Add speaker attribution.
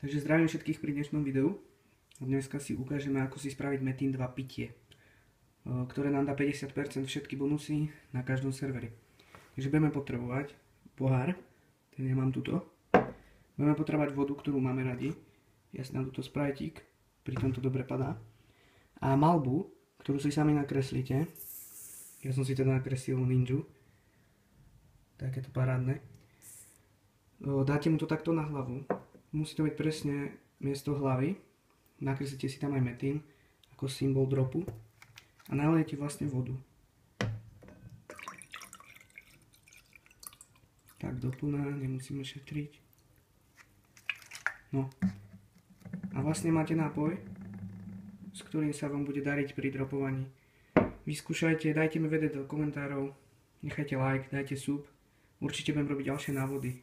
Speaker 1: Takže zdravím všetkých pri dnešnom videu. Dneska si ukážeme, ako si spraviť Metin 2 pitie, ktoré nám dá 50% všetky bonusy na každom serveri. Takže budeme potrebovať pohár, ten ja mám tuto. Budeme potrebovať vodu, ktorú máme radi. Jasne, tuto sprajtík, pritom to dobre padá. A malbu, ktorú si sami nakreslíte. Ja som si teda nakreslil ninju. Takéto parádne. Dáte mu to takto na hlavu. Musí to byť presne miesto hlavy. Nakreslite si tam aj Metin ako symbol dropu. A nalejete vlastne vodu. Tak do plná, nemusíme šetriť. No. A vlastne máte nápoj, s ktorým sa vám bude dariť pri dropovaní. Vyskúšajte, dajte mi vedieť do komentárov, nechajte like, dajte sub. Určite budem robiť ďalšie návody.